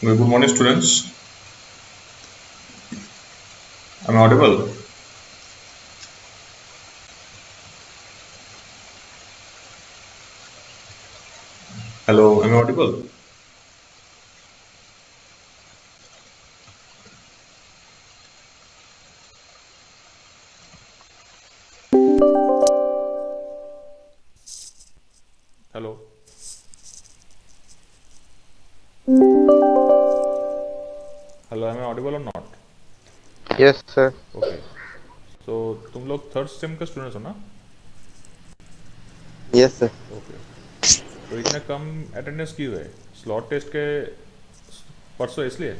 Good morning, students. Am I audible? Hello, am I audible? Hello. Hello, am I audible or not? Yes, sir. Okay. So तुम लोग third same के students हो ना? Yes, sir. Okay. तो इतने कम attendance क्यों है? Slot test के परसों इसलिए?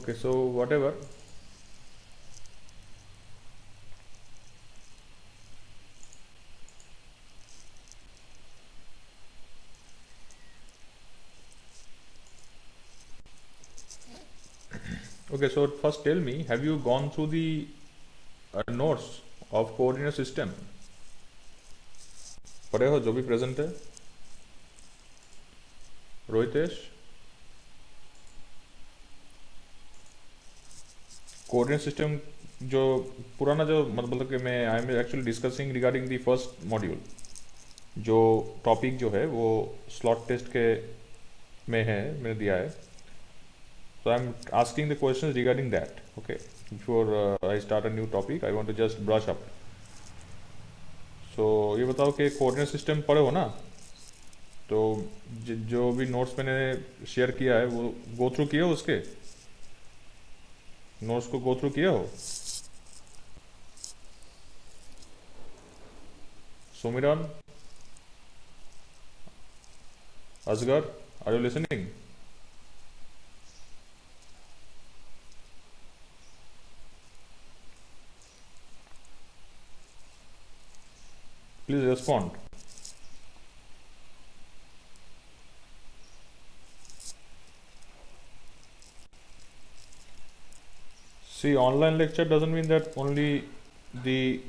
Okay, so what ever. Okay, so first tell me, have you gone through the notes of coordinate system? पढ़े हो जो भी प्रेजेंट है? रोहितेश, कोऑर्डिनेट सिस्टम जो पुराना जो मतलब कि मैं I am actually discussing regarding the first module. जो टॉपिक जो है वो स्लॉट टेस्ट के में है, मैंने दिया है. So I'm asking the questions regarding that. Okay. Before I start a new topic, I want to just brush up. So ये बताओ कि कोऑर्डिनेट सिस्टम पढ़े हो ना? तो जो भी नोट्स मैंने शेयर किया है वो गो थ्रू किए हो, उसके नोट्स को गो थ्रू किए हो? Sumiran, Asgar, are you listening? Please respond. See, online lecture doesn't mean that only the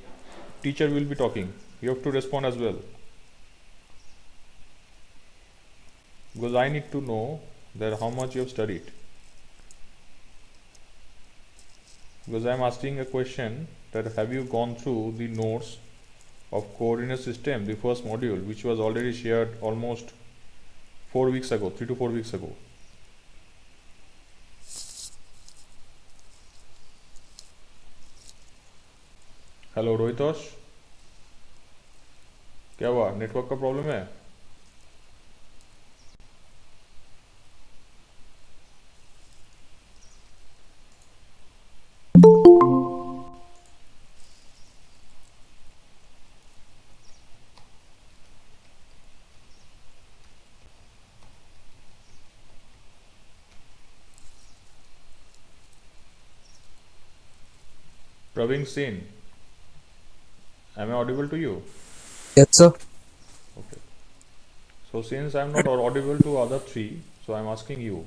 teacher will be talking. You have to respond as well. because I need to know that how much you have studied. Because I am asking a question that have you gone through the notes of coordinate system, the first module, which was already shared almost 4 weeks ago, 3 to 4 weeks ago. Hello रोहितोष, क्या हुआ, network का problem है? Praveen Singh, am I audible to you? Yes, sir. Okay. So since I'm not audible to other three, so I'm asking you.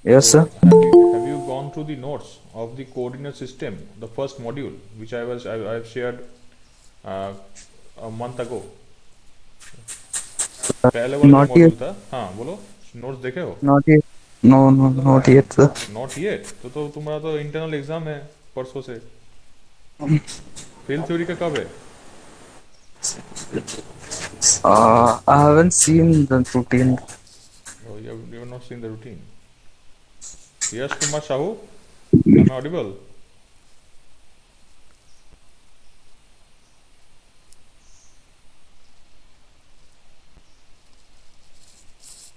Yes, So sir. have you gone through the notes of the coordinate system, the first module, which I've shared uh, a month ago? पहले वाला जो Not yet. Module था, हाँ बोलो, notes देखे हो? Not yet. No, no, not yet, sir. Not yet, तो तुम्हारा तो इंटरनल एग्जाम है परसों से। फील्ड थ्योरी का कब है? I haven't seen the routine. Oh, you have not seen the routine. Yes, Kumar Sahu, am I audible?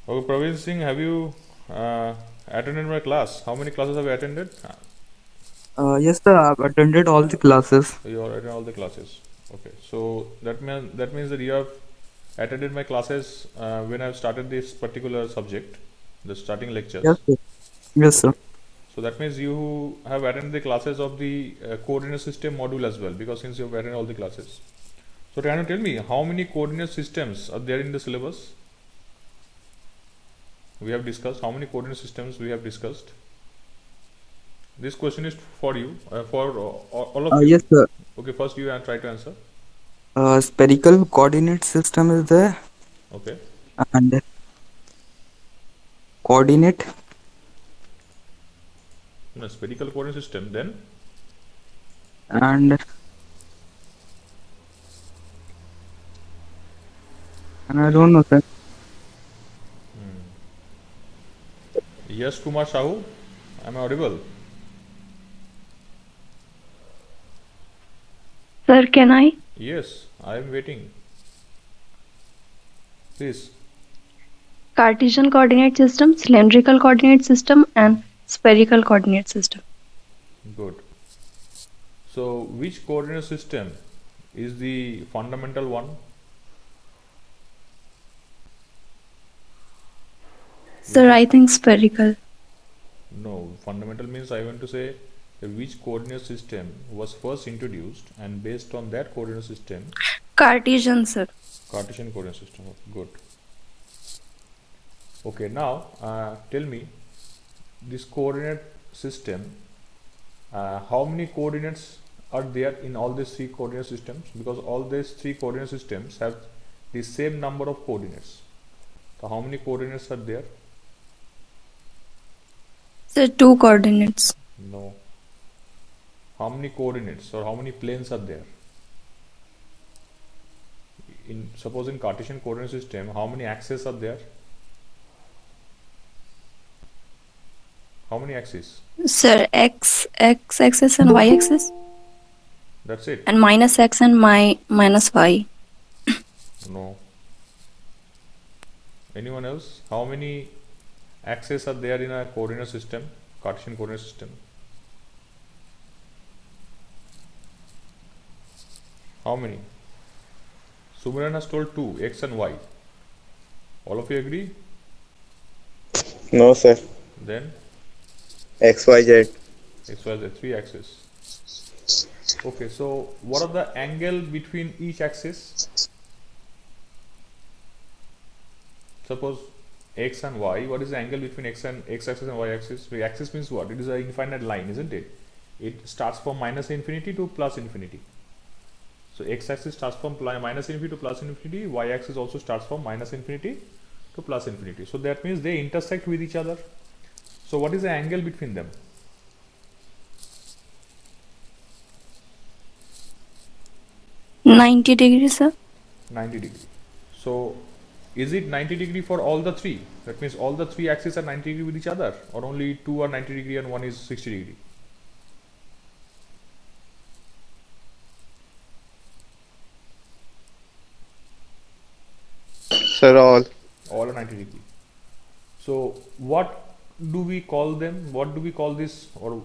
Okay, Praveen Singh, have you attended my class? How many classes have you attended? Yes, sir. I've attended all the classes. You are attending all the classes. Okay, so that means that you have attended my classes when I've started this particular subject, the starting Yes, lectures. sir. Yes, sir. Okay, so that means you have attended the classes of the coordinate system module as well, because since you have attended all the classes. So can you tell me how many coordinate systems are there in the syllabus? We have discussed how many coordinate systems we have discussed. This question is for you, for all of you. Yes, sir. Okay, first you try to answer. Spherical coordinate system is there, Okay, and coordinate, no, spherical coordinate system. Then and I don't know, sir. yes, Kumar Sahu, am I audible? Sir, can I? Yes, I am waiting. Please. Cartesian coordinate system, cylindrical coordinate system, and spherical coordinate system. Good. So, which coordinate system is the fundamental one? Sir, I think spherical. No, fundamental means I want to say which coordinate system was first introduced, and based on that coordinate system, Cartesian, sir. Cartesian coordinate system. Good. Okay, now tell me this coordinate system, how many coordinates are there in all these three coordinate systems? Because all these three coordinate systems have the same number of coordinates. So how many coordinates are there? Sir, two coordinates. No. How many coordinates or how many planes are there? Suppose in Cartesian coordinate system, how many axes are there? How many axes? Sir, x axis and y axis, That's it? and minus x and minus y. No. Anyone else? How many axes are there in a coordinate system, Cartesian coordinate system? How many? Sumiran has told two, x and y. All of you agree? No, sir. Then X, Y, Z. x, y, z, three axes. Okay, so what are the angle between each axis? Suppose x and y, what is the angle between x axis and y axis? The axis means what? It is an infinite line, isn't it? It starts from minus infinity to plus infinity. So x axis starts from minus infinity to plus infinity, y axis also starts from minus infinity to So plus infinity. So that means they intersect with each other. So what is the angle between them? $90, sir. 90 degree. So is it 90 degree for all the three? That means all the three axes are 90 degree with each other, or only two are 90 degree and one is 60 degree? Sir, All are 90 degree. So what do we call them? What do we call this, or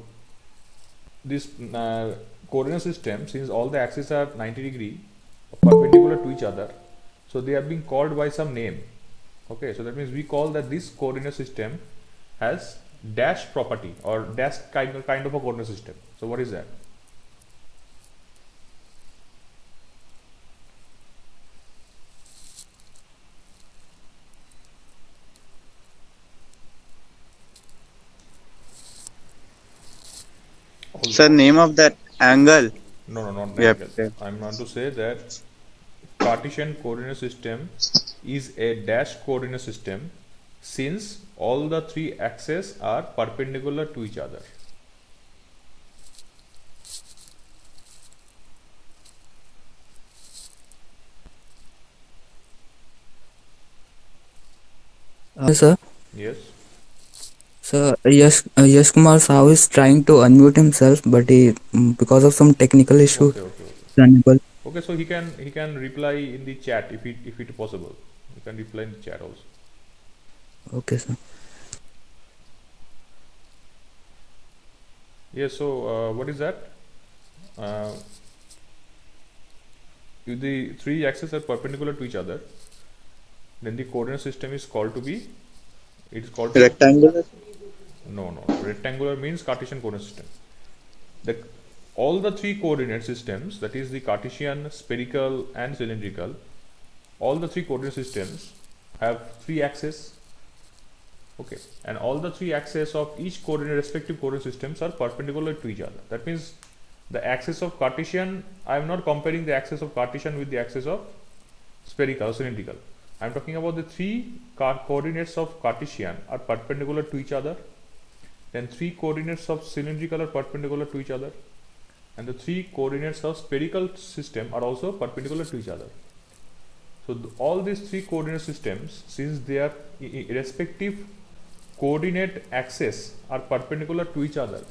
this coordinate system, since all the axes are 90 degree perpendicular to each other? So they are being called by some name. Okay, so that means we call that this coordinate system has dash property, or dash kind of a coordinate system. So what is that? sir, name of that angle. No, not the Yep. angle. Yep. I'm going to say that Cartesian coordinate system is a dash coordinate system since all the three axes are perpendicular to each other. Sir, Yes. Yash Kumar Sahu is trying to unmute himself, but because of some technical issue, Okay. is unable. Okay, so he can reply in the chat if it possible. He can reply in the chat also. Okay, sir. Yes, so what is that? If the three axes are perpendicular to each other, then the coordinate system is called to be, it is called to, Rectangular. no, rectangular means Cartesian coordinate system. The all the three coordinate systems, that is the Cartesian, spherical and cylindrical, all the three coordinate systems have three axes. Okay, and all the three axes of each coordinate respective coordinate systems are perpendicular to each other. That means the axis of Cartesian, I am not comparing the axis of Cartesian with the axis of spherical or cylindrical. I am talking about the three coordinates of Cartesian are perpendicular to each other, then three coordinates of cylindrical are perpendicular to each other, and the three coordinates of spherical system are also perpendicular to each other. So all these three coordinate systems, since their respective coordinate axes are perpendicular to each other,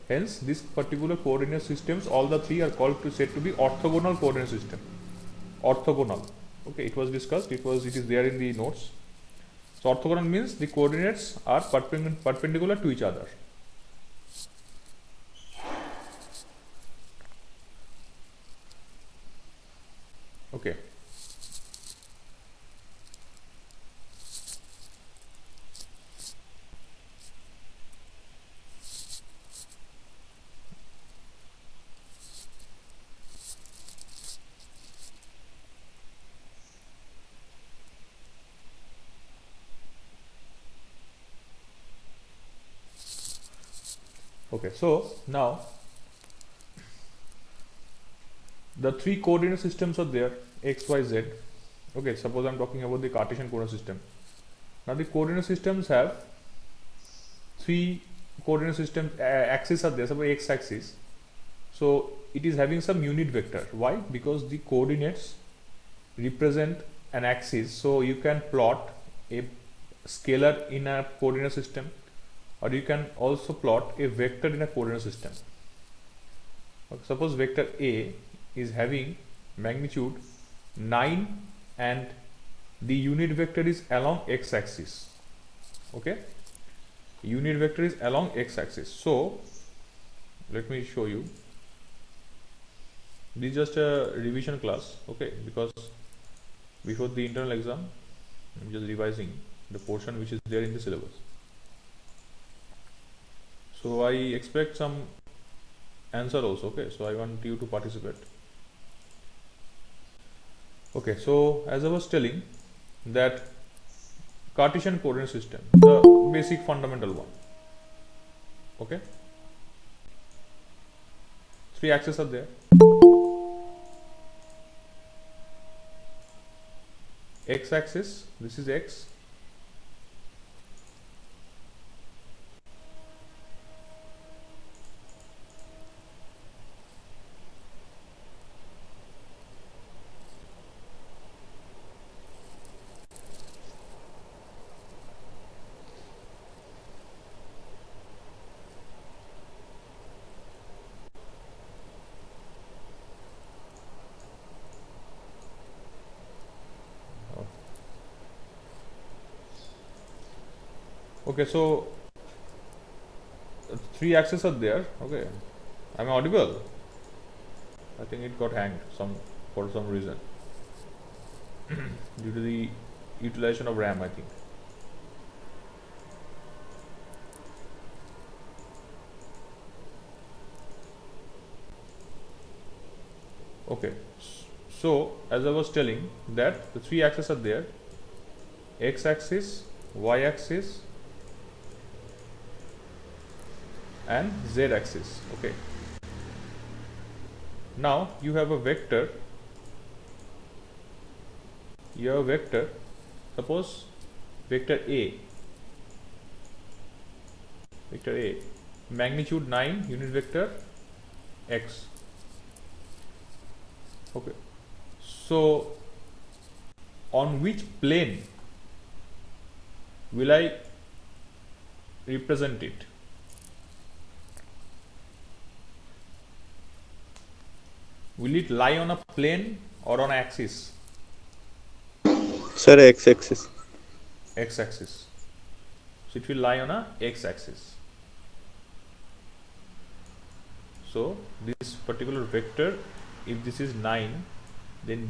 hence this particular coordinate systems, all the three are called to said to be orthogonal coordinate system. Orthogonal. Okay, it was discussed, it is there in the notes. So orthogonal means the coordinates are perpendicular to each other. Okay. Okay, so now the three coordinate systems are there, x, y, z. Okay, suppose I'm talking about the Cartesian coordinate system. Now the coordinate systems have three coordinate system axes are there, suppose x axis. So it is having some unit vector. Why? Because the coordinates represent an axis, so you can plot a scalar in a coordinate system, or you can also plot a vector in a coordinate system. Okay, suppose vector A is having magnitude 9 and the unit vector is along x axis. Okay, unit vector is along x axis. So let me show you. This is just a revision class, okay, because before the internal exam I'm just revising the portion which is there in the syllabus. So I expect some answer also. Okay, so I want you to participate. Okay, so as I was telling, that Cartesian coordinate system, the basic fundamental one. Okay, three axes are there. X axis, this is x, Okay, so three axes are there. Okay, am I audible? I think it got hanged for some reason due to the utilization of RAM, I think. Okay, so as I was telling that the three axes are there: x-axis, y-axis, and z-axis. Okay, now you have a vector. Suppose vector A, magnitude 9, unit vector x. Okay, so on which plane will I represent it? Will it lie on a plane or on axis? Sir, x-axis. X-axis. So it will lie on a x-axis. So this particular vector, if this is 9, then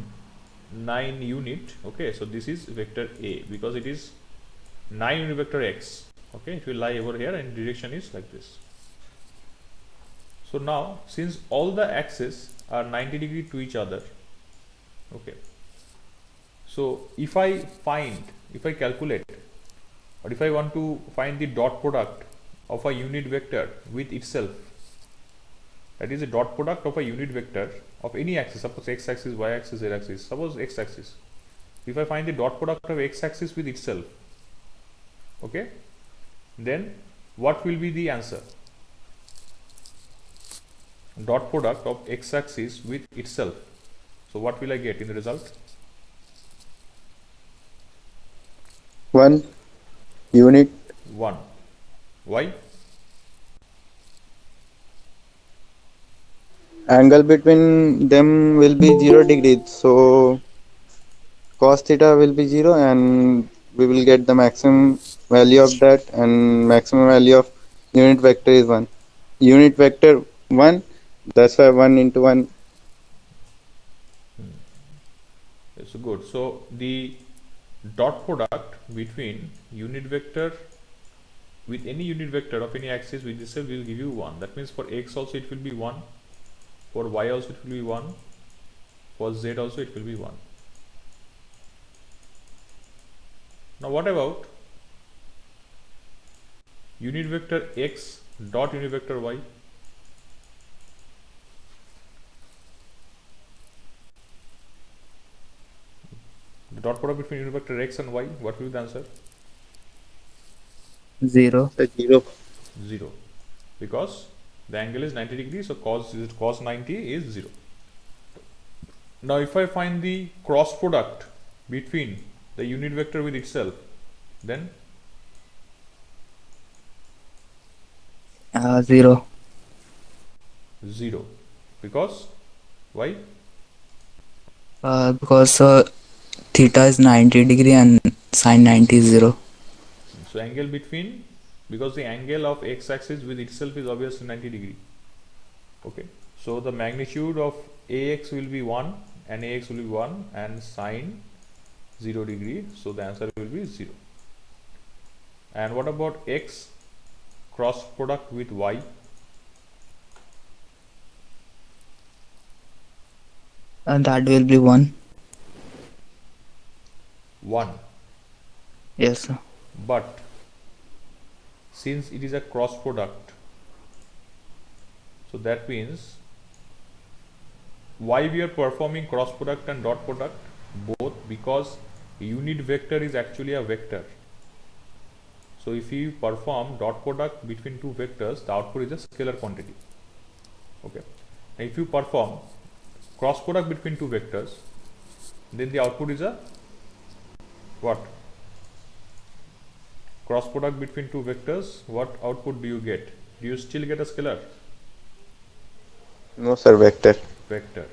9 unit. Okay, so this is vector A because it is 9 unit vector x. Okay, it will lie over here and direction is like this. So now, since all the axes are 90 degree to each other, okay, so if I calculate, or if I want to find the dot product of a unit vector with itself, that is a dot product of a unit vector of any axis, suppose x-axis, y-axis, z-axis, suppose x-axis. If I find the dot product of x-axis with itself, okay, then what will be the answer? Dot product of x-axis with itself. So what will I get in the result? 1 unit. 1. Why? Angle between them will be 0 degrees. So cos theta will be 0 and we will get the maximum value of that, and maximum value of unit vector is 1. Unit vector 1, that's why 1 into 1. It's good. So the dot product between unit vector with any unit vector of any axis with itself will give you 1. That means for x also it will be 1, for y also it will be 1, for z also it will be 1. Now what about unit vector x dot unit vector y? The dot product between unit vector x and y, what will be the answer? 0. 0. 0, because the angle is 90 degrees, so cos 90 is 0. Now if I find the cross product between the unit vector with itself, then 0. 0, because why? Because theta is 90 degree and sine 90 is 0. So angle between, because the angle of x-axis with itself is obviously 90 degree. Okay, so the magnitude of ax will be 1 and ax will be 1 and sine 0 degree, so the answer will be 0. And what about x cross product with y? And that will be 1. 1. Yes, sir. But since it is a cross product, so that means why we are performing cross product and dot product? Both, because unit vector is actually a vector. So if you perform dot product between two vectors, the output is a scalar quantity. Okay, and if you perform cross product between two vectors, then the output is a what? Cross product between two vectors, what output do you get? Do you still get a scalar? No, sir, vector. Vector.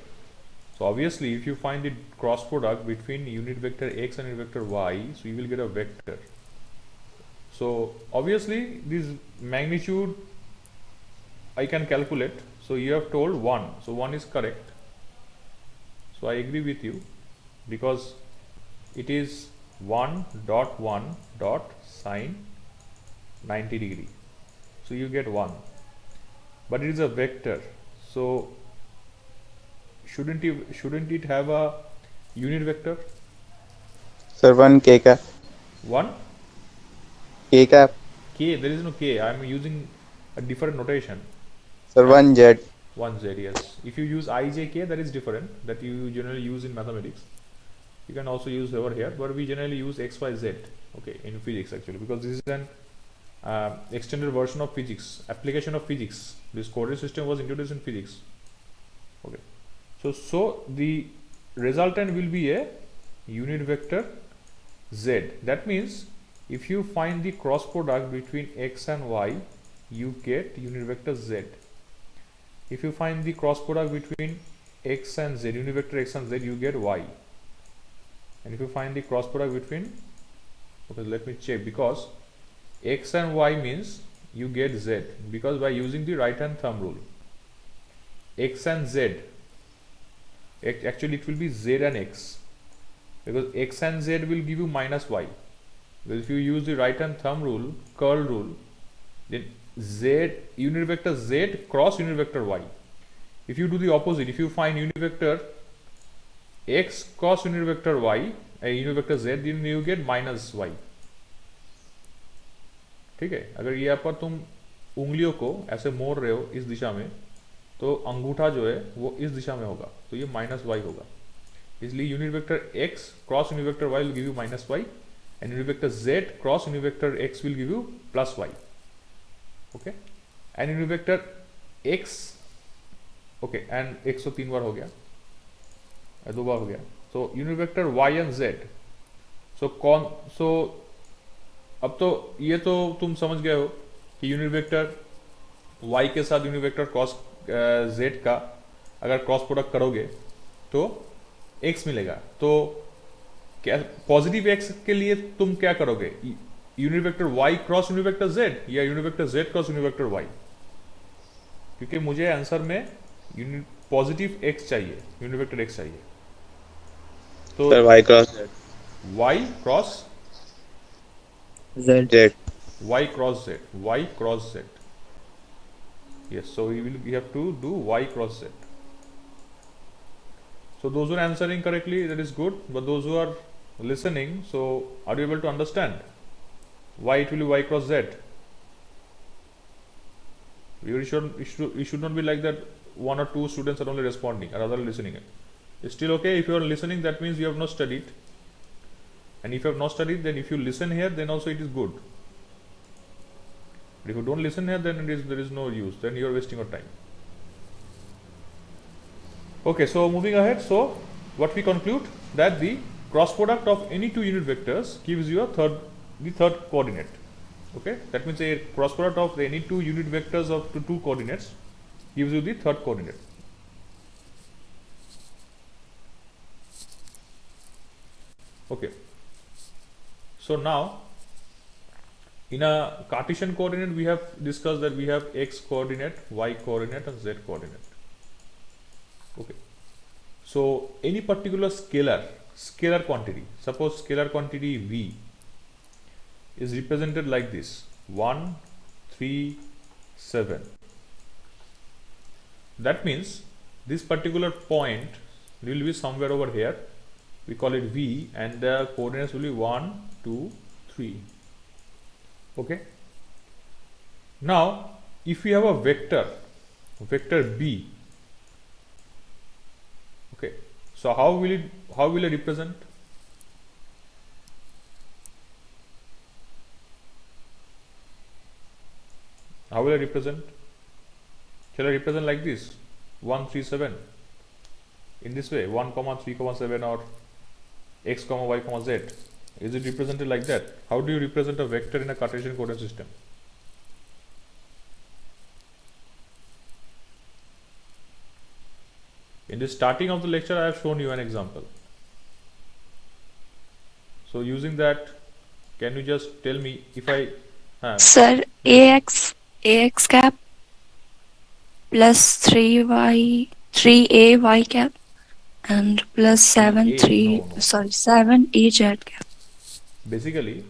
So obviously if you find the cross product between unit vector x and unit vector y, so you will get a vector. So obviously this magnitude I can calculate. So you have told 1, so 1 is correct. So I agree with you because it is 1.1 dot sine 90 degree. So you get 1, but it is a vector. So shouldn't it have a unit vector? Sir, 1 k cap. 1 K cap. k, there is no k. I am using a different notation. Sir, 1 z. 1z, yes. If you use ijk, that is different, that you generally use in mathematics. You can also use over here, but we generally use xyz, okay, in physics actually, because this is an extended version of physics, application of physics. This coordinate system was introduced in physics. Okay, so the resultant will be a unit vector z. That means if you find the cross product between x and y, you get unit vector z. If you find the cross product between x and z, unit vector x and z, you get y. And if you find the cross product between, okay, let me check, because x and y means you get z, because by using the right hand thumb rule, x and z, actually it will be z and x, because x and z will give you minus y. Because if you use the right hand thumb rule, curl rule, then z, unit vector z cross unit vector y. If you do the opposite, if you find unit vector x cross unit vector y, unit vector z, then you get minus y. ठीक है, अगर यहाँ पर तुम उंगलियों को ऐसे मोड़ रहे हो इस दिशा में, तो अंगूठा जो है वो इस दिशा में होगा, तो ये माइनस वाई होगा. इसलिए unit vector x cross unit vector y will give you minus y, and unit vector z cross unit vector x will give you plus y. Okay, and unit vector x, okay, and x तो 3 बार हो गया, 2 बार हो गया. So unit vector y and z. So अब तो ये तो तुम समझ गए हो कि यूनिट वेक्टर y के साथ यूनिट वेक्टर क्रॉस z का अगर क्रॉस प्रोडक्ट करोगे तो x मिलेगा. तो क्या पॉजिटिव x के लिए तुम क्या करोगे, unit vector y cross unit vector z या unit vector z cross unit vector y? क्योंकि मुझे आंसर में यूनिट पॉजिटिव x चाहिए, यूनिट वेक्टर x चाहिए. तो y cross z. y cross Z. Z. y cross z, y cross z. Yes, so we have to do y cross z. So those who are answering correctly, that is good, but those who are listening, so are you able to understand why it will be y cross z? You should not be like that 1 or 2 students are only responding or other listening. It's still okay if you are listening, that means you have not studied. And if you have not studied, then if you listen here, then also it is good. But if you don't listen here, then there is no use, then you are wasting your time. Okay, so moving ahead, so what we conclude, that the cross product of any two unit vectors gives you the third coordinate. Okay, that means a cross product of any two unit vectors of two coordinates gives you the third coordinate. Okay, so now in a Cartesian coordinate we have discussed that we have x coordinate, y coordinate and z coordinate. Okay, so any particular scalar quantity, suppose scalar quantity v is represented like this: 1, 3, 7. That means this particular point will be somewhere over here. We call it v, and the coordinates will be 1, 2, 3. Okay. Now, if we have a vector b, okay, so how will it represent? How will I represent? Shall I represent like this: 1, 3, 7? In this way, 1, 3, 7, or x, y, z. Is it represented like that? How do you represent a vector in a Cartesian coordinate system? In the starting of the lecture, I have shown you an example. So using that, can you just tell me, if I हाँ Sir, ax cap plus 3y 3a y cap and plus 7 3a, no 3 no, sorry 7 e z cap. basically,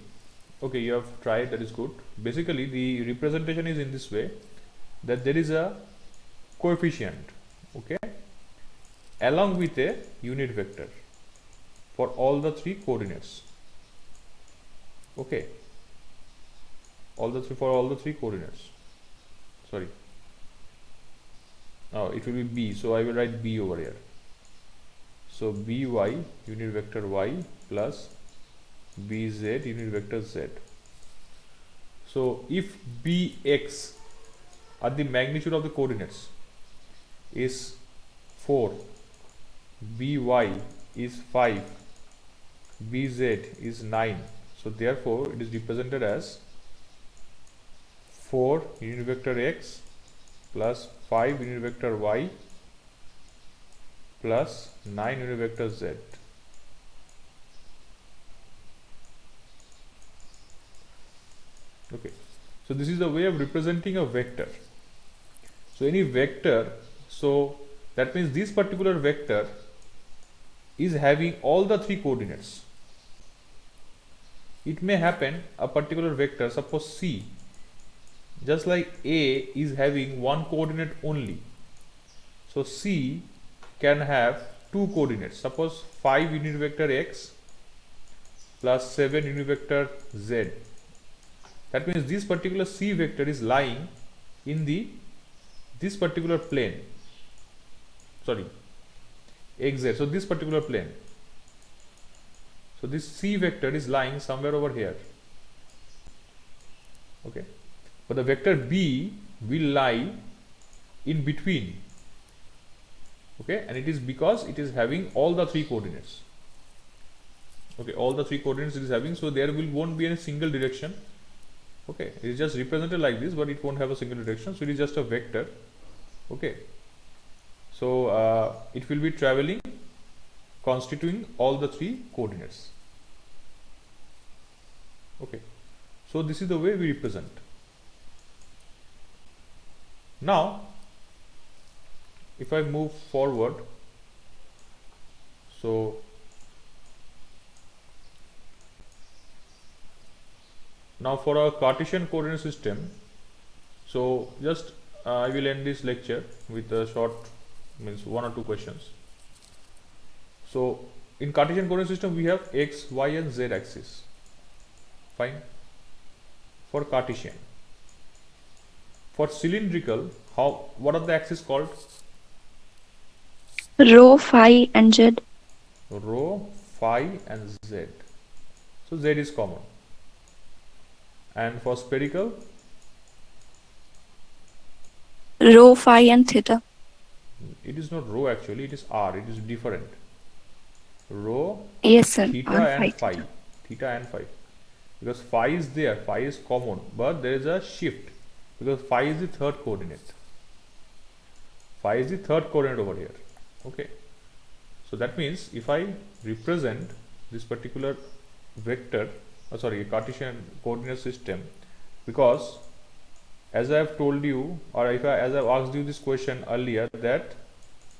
okay, you have tried, that is good. Basically the representation is in this way, that there is a coefficient, okay, along with a unit vector for all the three coordinates, okay, all the three coordinates, sorry, it will be b, so I will write b over here. So by unit vector y plus bz unit vector z. So if bx at the magnitude of the coordinates is 4, by is 5, bz is 9, so therefore it is represented as 4 unit vector x plus 5 unit vector y plus 9 unit vector z. Okay, so this is the way of representing a vector. So any vector, so that means this particular vector is having all the three coordinates. It may happen a particular vector, suppose C, just like A is having one coordinate only, so C can have two coordinates, suppose 5 unit vector x plus 7 unit vector z. That means this particular C vector is lying in this particular plane, sorry, xz, so this particular plane. So this C vector is lying somewhere over here, okay, but the vector B will lie in between, okay, and it is because it is having all the three coordinates, okay, all the three coordinates it is having, so there won't be any single direction, okay, it is just represented like this, but it won't have a single direction, so it is just a vector, okay. So it will be traveling constituting all the three coordinates, okay. So this is the way we represent. Now if I move forward, so now for a Cartesian coordinate system, so just I will end this lecture with a short, means one or two questions. So in Cartesian coordinate system we have x, y and z axis, fine, for Cartesian. For cylindrical, what are the axes called? Rho, phi and z. Rho, phi and z. So z is common. And for spherical? Rho, phi and theta. It is not rho actually, it is r, it is different. Rho, Yes, sir. theta R, and phi, phi. theta. Theta and phi. Because phi is there, phi is common, but there is a shift because phi is the third coordinate. Phi is the third coordinate over here. Okay. So that means if I represent this particular vector, sorry, Cartesian coordinate system, because as I have told you, or as I have asked you this question earlier, that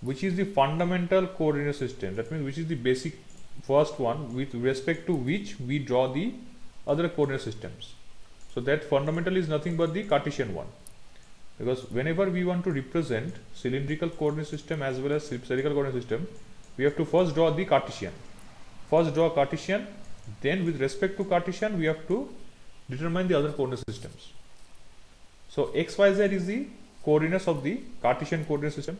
which is the fundamental coordinate system, that means which is the basic first one with respect to which we draw the other coordinate systems. So that fundamental is nothing but the Cartesian one, because whenever we want to represent cylindrical coordinate system as well as spherical coordinate system, we have to first draw the Cartesian. First draw Cartesian, then with respect to Cartesian we have to determine the other coordinate systems. So x, y, z is the coordinates of the Cartesian coordinate system.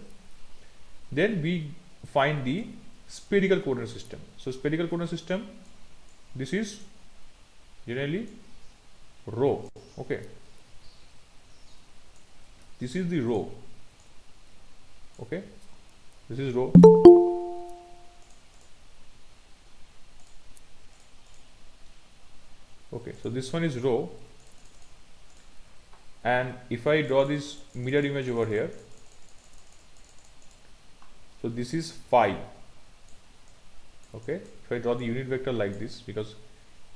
Then we find the spherical coordinate system. So spherical coordinate system, this is generally rho, okay, this is the rho, okay, this is rho. Okay, so this one is rho, and if I draw this mirror image over here, so this is phi, okay. If I draw the unit vector like this, because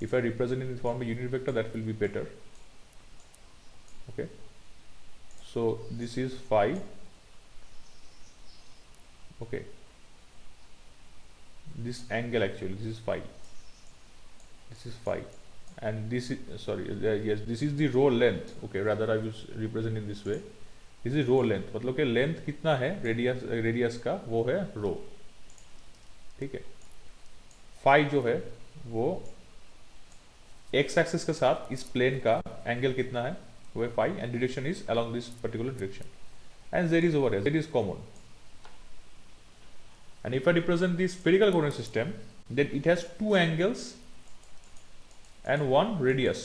if I represent in the form of unit vector, that will be better. Okay, so this is phi. Okay, this angle, actually this is phi, this is phi, and this is sorry, yes, this is the row length. Okay, rather I will represent in this way. This is rho length, मतलब कि length कितना है radius का, वो है रो, ठीक है। Phi जो है वो एक्स एक्सिस के साथ इस प्लेन का एंगल कितना है, वो है phi, and direction is along this particular direction, and z is over, z is common. And if I represent the spherical coordinate system, then it has two angles and one radius.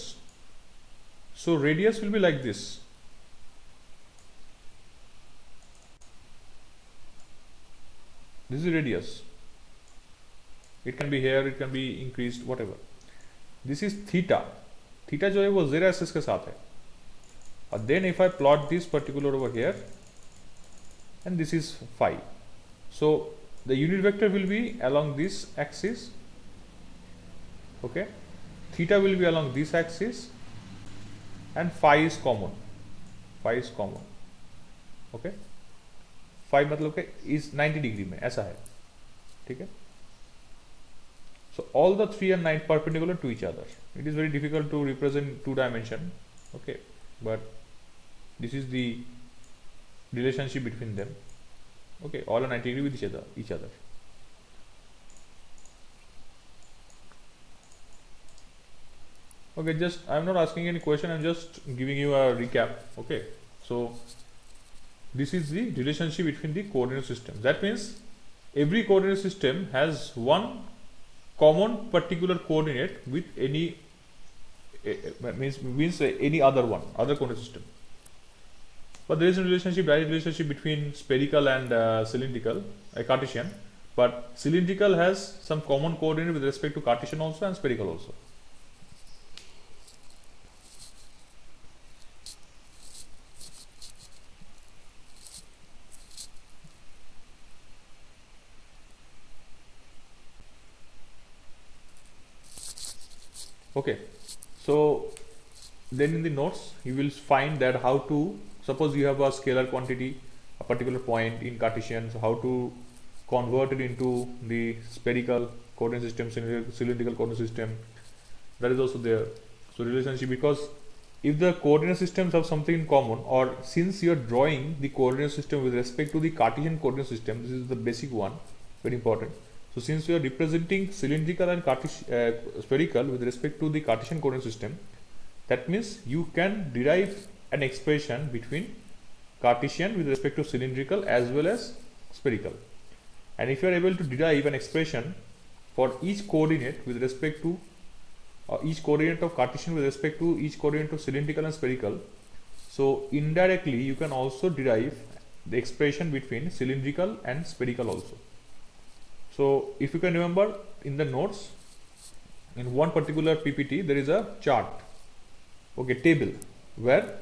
So radius will be like this. This is radius. It can be here, it can be increased, whatever. This is theta. Theta जो है वो z axis के साथ है. And then if I plot this particular over here, and this is phi. So the unit vector will be along this axis. Okay, theta will be along this axis, and phi is common. Phi is common. Okay, phi मतलब के is 90 degree में, ऐसा है, ठीक है। So all the three are 9 perpendicular to each other. It is very difficult to represent two dimension. Okay, but this is the relationship between them. Okay, all are 90 degree with each other. Okay, just I am not asking any question, I am just giving you a recap. Okay, so this is the relationship between the coordinate system. That means every coordinate system has one common particular coordinate with any means any other coordinate system. But there is a relationship, direct relationship between spherical and cylindrical, Cartesian. But cylindrical has some common coordinate with respect to Cartesian also and spherical also. Okay, so then in the notes you will find that how to, suppose you have a scalar quantity, a particular point in Cartesian, so how to convert it into the spherical coordinate system, cylindrical coordinate system, that is also there. So relationship, because if the coordinate systems have something in common, or since you are drawing the coordinate system with respect to the Cartesian coordinate system, this is the basic one, very important. So since you are representing cylindrical and spherical with respect to the Cartesian coordinate system, that means you can derive an expression between Cartesian with respect to cylindrical as well as spherical. And if you are able to derive an expression for each coordinate with respect to each coordinate of Cartesian with respect to each coordinate of cylindrical and spherical, so indirectly you can also derive the expression between cylindrical and spherical also. So if you can remember in the notes, in one particular PPT there is a chart, okay, table, where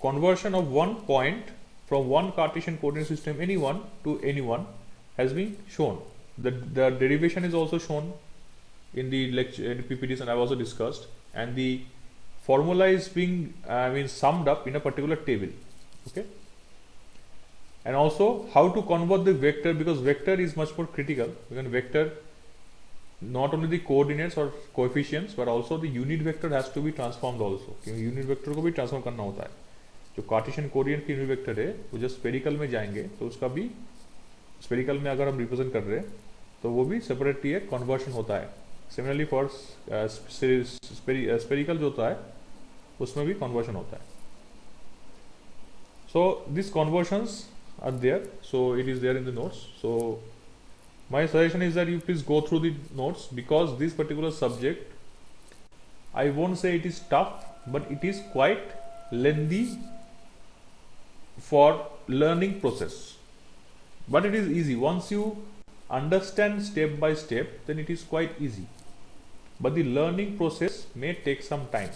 conversion of one point from one Cartesian coordinate system anyone to anyone has been shown. The derivation is also shown in the lecture, in the PPTs, and I have also discussed, and the formula is being summed up in a particular table. Okay, and also how to convert the vector, because vector is much more critical. Because vector, not only the coordinates or coefficients, but also the unit vector has to be transformed also. Unit vector को भी transform करना होता है. जो Cartesian coordinate की unit vector है वो जब स्फेरिकल में जाएंगे तो उसका भी स्फेरिकल में अगर हम रिप्रेजेंट कर रहे हैं तो वो भी सेपरेटली एक कन्वर्शन होता है. सिमिलरली फॉर स्फेरिकल जो होता है उसमें भी कन्वर्शन होता है. So this conversions are there, so it is there in the notes. So my suggestion is that you please go through the notes, because this particular subject, I won't say it is tough, but it is quite lengthy for learning process, but it is easy once you understand step by step, then it is quite easy, but the learning process may take some time.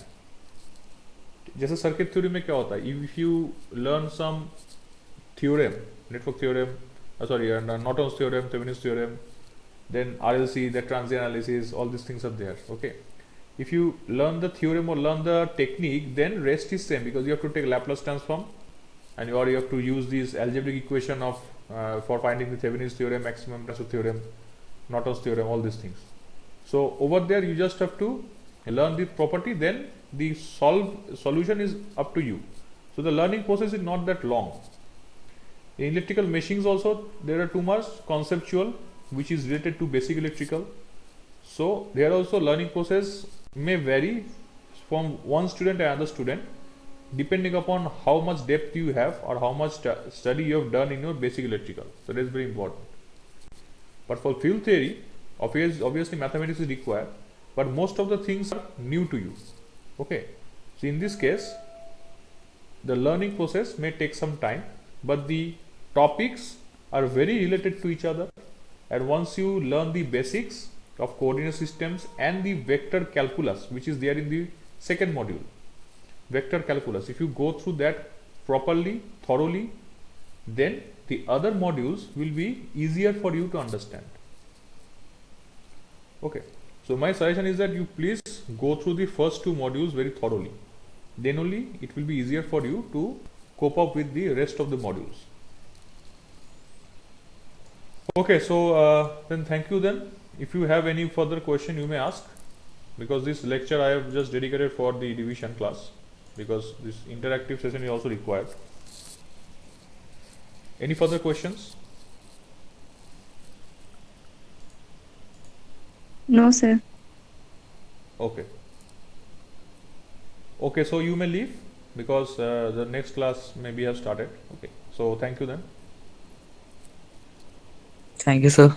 जैसे circuit theory में क्या होता है, if you learn some theorem, network theorem, Norton's theorem, Thevenin's theorem, then RLC, the transient analysis, all these things are there. Okay, if you learn the theorem or learn the technique, then rest is same, because you have to take Laplace transform, and you have to use this algebraic equation of for finding the Thevenin's theorem, maximum transfer theorem, Norton's theorem, all these things. So over there you just have to learn the property, then the solution is up to you. So the learning process is not that long. In electrical machines also there are too much conceptual which is related to basic electrical. So there also learning process may vary from one student to another student, depending upon how much depth you have or how much study you have done in your basic electrical. So that is very important. But for field theory, obviously mathematics is required, but most of the things are new to you. Okay, so in this case the learning process may take some time, but the topics are very related to each other. And once you learn the basics of coordinate systems and the vector calculus, which is there in the second module, vector calculus, if you go through that properly, thoroughly, then the other modules will be easier for you to understand. Okay, so my suggestion is that you please go through the first two modules very thoroughly, then only it will be easier for you to cope up with the rest of the modules. Okay, so then thank you. Then if you have any further question, you may ask, because this lecture I have just dedicated for the division class, because this interactive session is also required. Any further questions? No, sir. Okay. Okay, so you may leave, because the next class maybe have started. Okay, so thank you then. Thank you, sir.